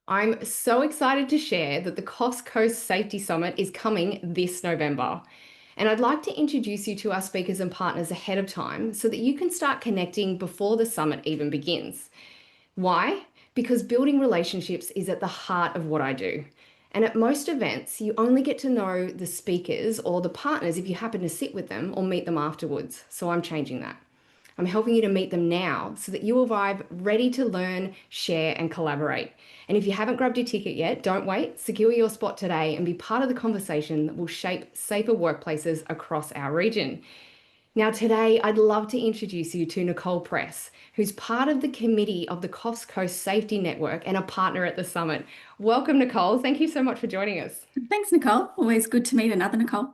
I'm so excited to share that the Coffs Coast Safety Summit is coming this November. And I'd like to introduce you to our speakers and partners ahead of time so that you can start connecting before the summit even begins. Why? Because building relationships is at the heart of what I do. And at most events, you only get to know the speakers or the partners if you happen to sit with them or meet them afterwards. So I'm changing that. I'm helping you to meet them now so that you arrive ready to learn, share, and collaborate. And if you haven't grabbed your ticket yet, don't wait. Secure your spot today and be part of the conversation that will shape safer workplaces across our region. Now, today, I'd love to introduce you to Nicole Press, who's part of the committee of the Coffs Coast Safety Network and a partner at the summit. Welcome, Nicole. Thank you so much for joining us. Thanks, Nicole. Always good to meet another Nicole.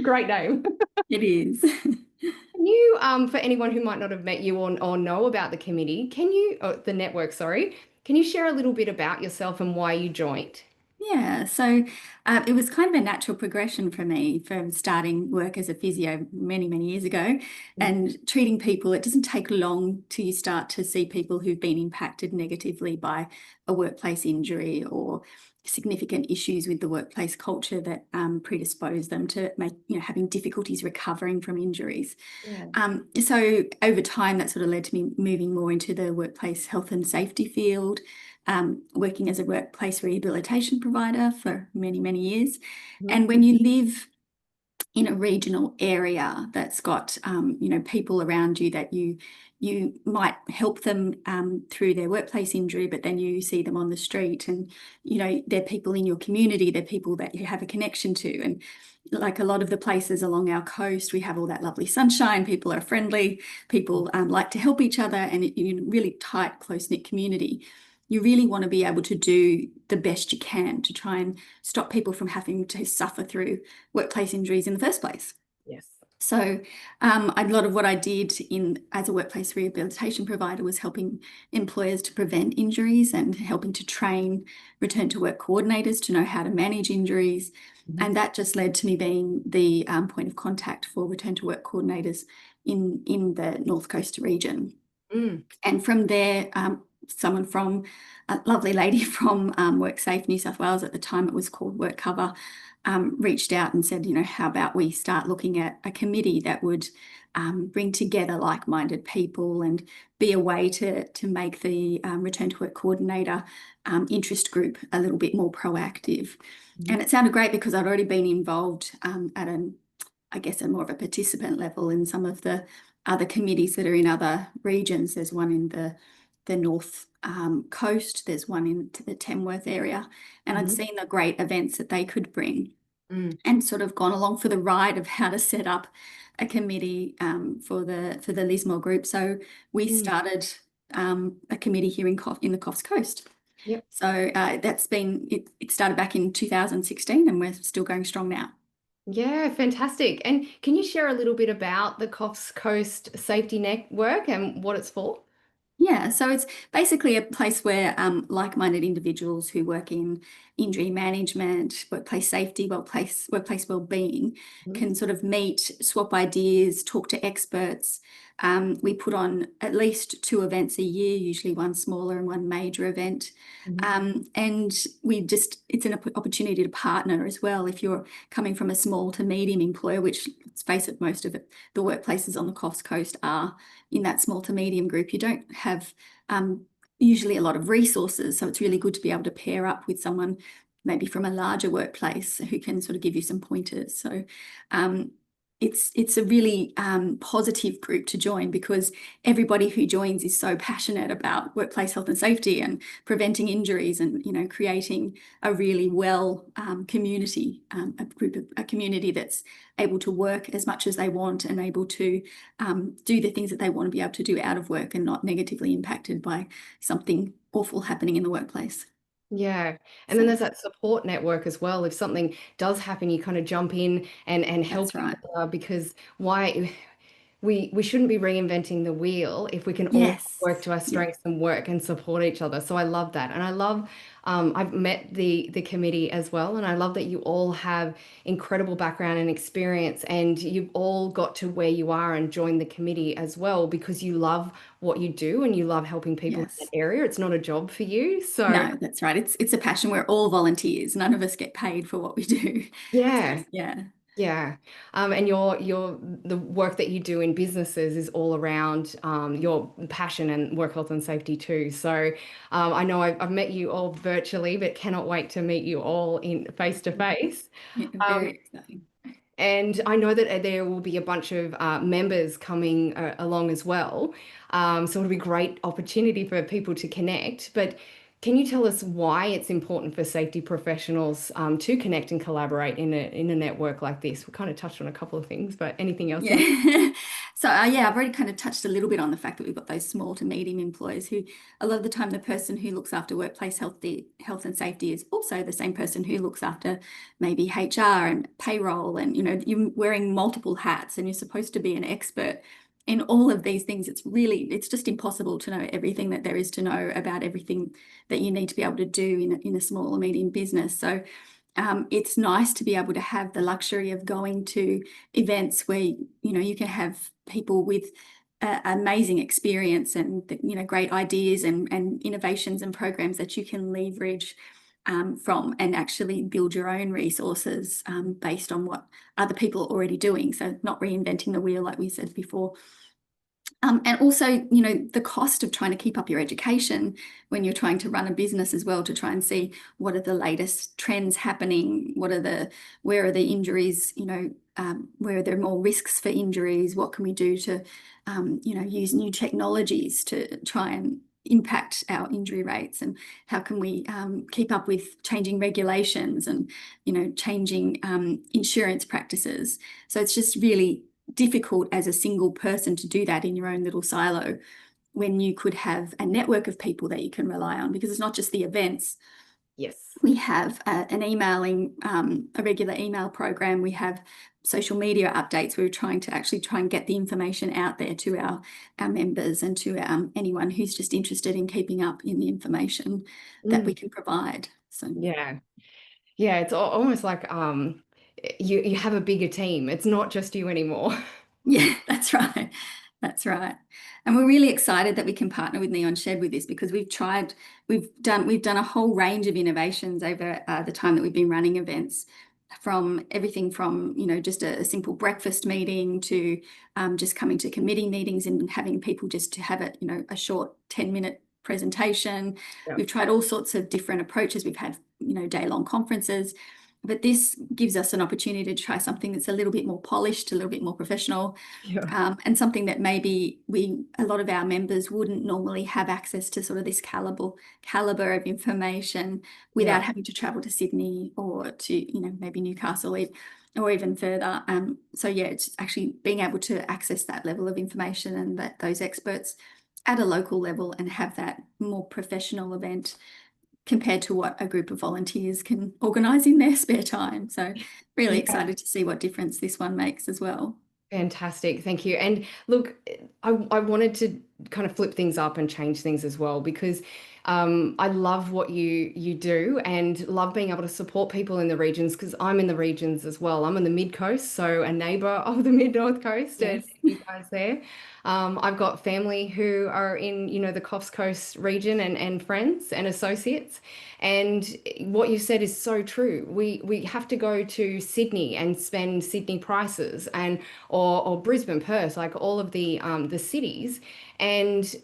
Great name. It is. Can you, for anyone who might not have met you or know about the committee, the network, sorry, can you share a little bit about yourself and why you joined? Yeah, it was kind of a natural progression for me from starting work as a physio many years ago and treating people. It doesn't take long till you start to see people who've been impacted negatively by a workplace injury or significant issues with the workplace culture that predispose them to having difficulties recovering from injuries. Yeah. So over time, that sort of led to me moving more into the workplace health and safety field, working as a workplace rehabilitation provider for many years. Mhm. And when you live in a regional area that's got people around you that you might help them through their workplace injury, but then you see them on the street and they're people in your community, they're people that you have a connection to. And like a lot of the places along our coast, we have all that lovely sunshine, people are friendly, people like to help each other, and in a really tight, close-knit community, you really want to be able to do the best you can to try and stop people from having to suffer through workplace injuries in the first place. Yes. So, a lot of what I did as a workplace rehabilitation provider was helping employers to prevent injuries and helping to train return to work coordinators to know how to manage injuries. Mhm. And that just led to me being the point of contact for return to work coordinators in the North Coast region. Mm. And from there, someone from a lovely lady from WorkSafe New South Wales, at the time it was called WorkCover, reached out and said, how about we start looking at a committee that would bring together like-minded people and be a way to make the return to work coordinator interest group a little bit more proactive. Mhm. And it sounded great because I'd already been involved at I guess, a more of a participant level in some of the other committees that are in other regions. There's one in the North Coast, there's one in the Tamworth area, and I'd Mhm. seen the great events that they could bring Mm. and sort of gone along for the ride of how to set up a committee for the Lismore group. So we Mm. started a committee here in the Coffs Coast. Yep. So it started back in 2016 and we're still going strong now. Yeah, fantastic. And can you share a little bit about the Coffs Coast Safety Network and what it's for? Yeah, so it's basically a place where like-minded individuals who work in injury management, workplace safety, workplace well-being Mhm. can sort of meet, swap ideas, talk to experts. We put on at least two events a year, usually one smaller and one major event. Mhm. And it's an opportunity to partner as well. If you're coming from a small to medium employer, which let's face it, most of the workplaces on the Coffs Coast are in that small to medium group, you don't have usually a lot of resources. So it's really good to be able to pair up with someone maybe from a larger workplace who can sort of give you some pointers. So um, it's a really positive group to join because everybody who joins is so passionate about workplace health and safety and preventing injuries and creating a really well community, a community that's able to work as much as they want and able to do the things that they want to be able to do out of work and not negatively impacted by something awful happening in the workplace. Yeah. And then So there's that support network as well. If something does happen, you kind of jump in and help that's each right. other because why we shouldn't be reinventing the wheel if we can all Yes. work to our Yeah. strengths and work and support each other. So I love that. And I love I've met the committee as well, and I love that you all have incredible background and experience, and you've all got to where you are and joined the committee as well because you love what you do and you love helping people in that Yes. area. It's not a job for you. So No, that's right. It's a passion. We're all volunteers. None of us get paid for what we do. So yeah. yeah. Yeah. And your the work that you do in businesses is all around your passion and work health and safety too. So I know I've met you all virtually, but cannot wait to meet you all in face to face. Yeah, Um, very exciting. and I know that there will be a bunch of members coming along as well. So it'll be a great opportunity for people to connect. But can you tell us why it's important for safety professionals to connect and collaborate in a network like this? We kind of touched on a couple of things, but anything else you want? Yeah. So yeah, I've already kind of touched a little bit on the fact that we've got those small to medium employers who a lot of the time the person who looks after workplace health and safety is also the same person who looks after maybe HR and payroll, and you're wearing multiple hats and you're supposed to be an expert in all of these things. It's just impossible to know everything that there is to know about everything that you need to be able to do in a small or medium business. So it's nice to be able to have the luxury of going to events where you can have people with amazing experience and great ideas and innovations and programs that you can leverage from and actually build your own resources based on what other people are already doing. So not reinventing the wheel like we said before. And also, the cost of trying to keep up your education when you're trying to run a business as well, to try and see what are the latest trends happening, where are the injuries, where are there more risks for injuries, what can we do to, use new technologies to try and impact our injury rates, and how can we keep up with changing regulations and, changing insurance practices. So it's just really difficult as a single person to do that in your own little silo when you could have a network of people that you can rely on, because it's not just the events. Yes. We have a regular email program. We have social media updates. We're trying to actually try and get the information out there to our members and to anyone who's just interested in keeping up in the information that we Mm, can provide. So yeah. Yeah, it's almost like you have a bigger team. It's not just you anymore. yeah, that's right. That's right. And we're really excited that we can partner with Neon Shed with this, because we've done a whole range of innovations over the time that we've been running events, from everything from, just a simple breakfast meeting to just coming to committee meetings and having people just to have a short 10-minute presentation. Yeah. We've tried all sorts of different approaches. We've had, day-long conferences. But this gives us an opportunity to try something that's a little bit more polished, a little bit more professional, Yeah. and something that maybe a lot of our members wouldn't normally have access to, sort of this caliber of information Yeah. without having to travel to Sydney or to, maybe Newcastle or even further. So yeah, it's actually being able to access that level of information and those experts at a local level and have that more professional event compared to what a group of volunteers can organise in their spare time. So really Yeah. excited to see what difference this one makes as well. Fantastic. Thank you. And look, I wanted to kind of flip things up and change things as well because I love what you do and love being able to support people in the regions because I'm in the regions as well. I'm on the mid coast, so a neighbour of the mid north coast, and Yes. you guys there. I've got family who are in, the Coffs Coast region and friends and associates. And what you said is so true. We have to go to Sydney and spend Sydney prices and or Brisbane, Perth, like all of the cities. And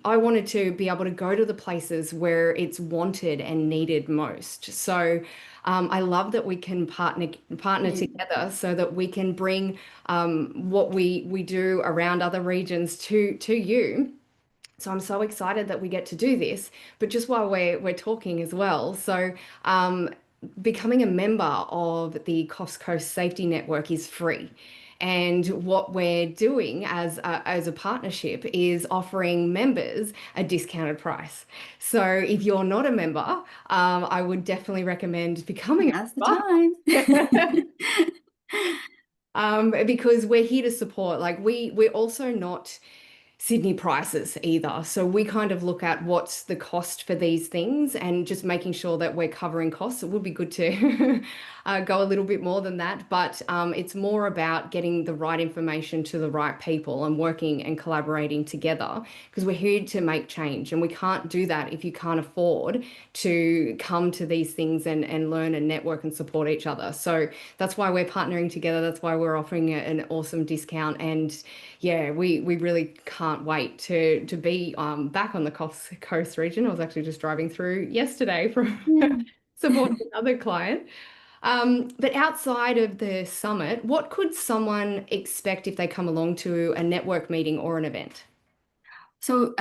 I wanted to be able to go to the places where it's wanted and needed most. So I love that we can partner Yeah. together so that we can bring what we do around other regions to you. So I'm so excited that we get to do this. But just while we're talking as well, so becoming a member of the Coffs Coast Safety Network is free. And what we're doing as a partnership is offering members a discounted price. So if you're not a member, I would definitely recommend becoming Now's the a time. member. Because we're here to support. Like we're also not Sydney prices either. So we kind of look at what's the cost for these things and just making sure that we're covering costs. It would be good to go a little bit more than that, but it's more about getting the right information to the right people and working and collaborating together because we're here to make change and we can't do that if you can't afford to come to these things and learn and network and support each other. So that's why we're partnering together. That's why we're offering an awesome discount. And yeah, we really can't wait to be back on the Coffs Coast region. I was actually just driving through yesterday from Yeah. supporting another client. But outside of the summit, what could someone expect if they come along to a network meeting or an event? So,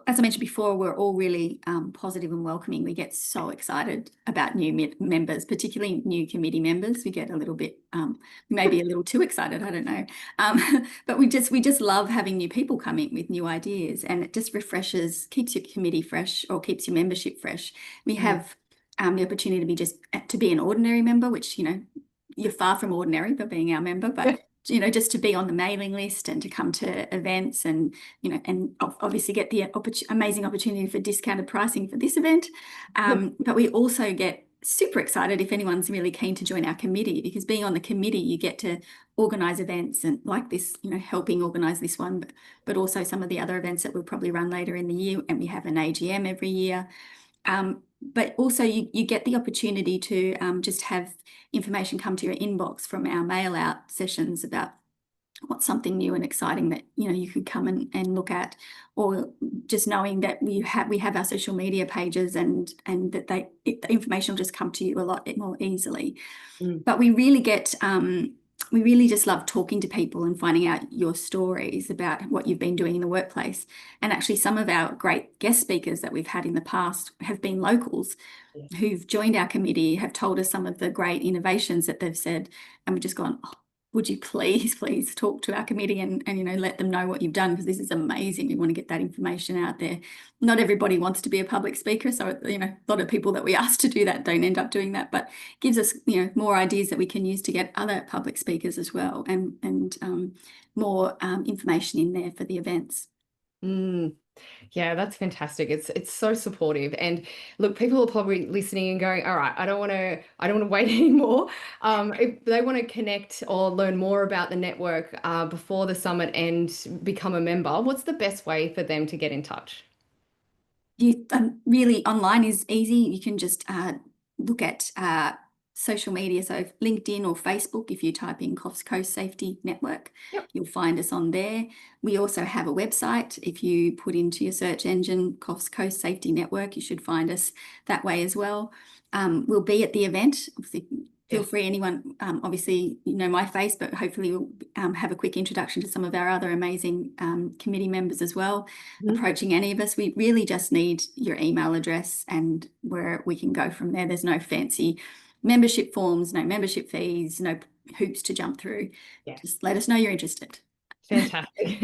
as I mentioned before, we're all really positive and welcoming. We get so excited about new members, particularly new committee members. We get a little bit, maybe a little too excited. I don't know, but we just love having new people come in with new ideas, and it just refreshes, keeps your committee fresh, or keeps your membership fresh. We Mm. have the opportunity to be to be an ordinary member, which you're far from ordinary by being our member, but just to be on the mailing list and to come to events and obviously get the amazing opportunity for discounted pricing for this event. But we also get super excited if anyone's really keen to join our committee, because being on the committee, you get to organise events and like this, helping organise this one, but also some of the other events that we'll probably run later in the year. And we have an AGM every year. But also you get the opportunity to just have information come to your inbox from our mail out sessions about what's something new and exciting that you could come and look at, or just knowing that we have our social media pages and that the information will just come to you a lot more easily. Mm. But we really just love talking to people and finding out your stories about what you've been doing in the workplace. And actually, some of our great guest speakers that we've had in the past have been locals Yeah. who've joined our committee, have told us some of the great innovations that they've said, and we've just gone, oh, would you please talk to our committee and let them know what you've done, because this is amazing. We want to get that information out there. Not everybody wants to be a public speaker, so a lot of people that we ask to do that don't end up doing that, but gives us more ideas that we can use to get other public speakers as well, and more information in there for the events. Mm. Yeah, that's fantastic. It's so supportive. And look, people are probably listening and going, all right, I don't want to wait anymore. If they want to connect or learn more about the network before the summit and become a member, what's the best way for them to get in touch? You really, online is easy. You can just look at social media, so LinkedIn or Facebook. If you type in Coffs Coast Safety Network, Yep. you'll find us on there. We also have a website. If you put into your search engine Coffs Coast Safety Network, you should find us that way as well. We'll be at the event. Obviously, feel Yes. free, anyone, obviously, my face, but hopefully we'll have a quick introduction to some of our other amazing committee members as well, Mhm. approaching any of us. We really just need your email address and where we can go from there. There's no fancy membership forms, no membership fees, no hoops to jump through. Yeah. Just let us know you're interested. Fantastic.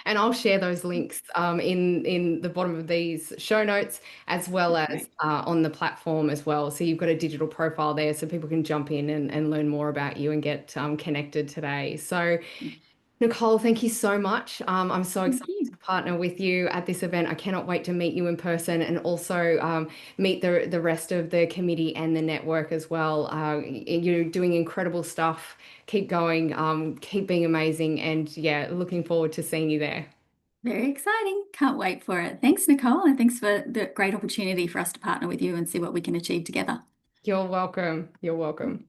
And I'll share those links in the bottom of these show notes as well as Great. on the platform as well. So you've got a digital profile there so people can jump in and learn more about you and get connected today. So Nicole, thank you so much. I'm so Thank excited you. to partner with you at this event. I cannot wait to meet you in person and also meet the rest of the committee and the network as well. You're doing incredible stuff. Keep going. Keep being amazing. And yeah, looking forward to seeing you there. Very exciting. Can't wait for it. Thanks, Nicole, and thanks for the great opportunity for us to partner with you and see what we can achieve together. You're welcome. You're welcome.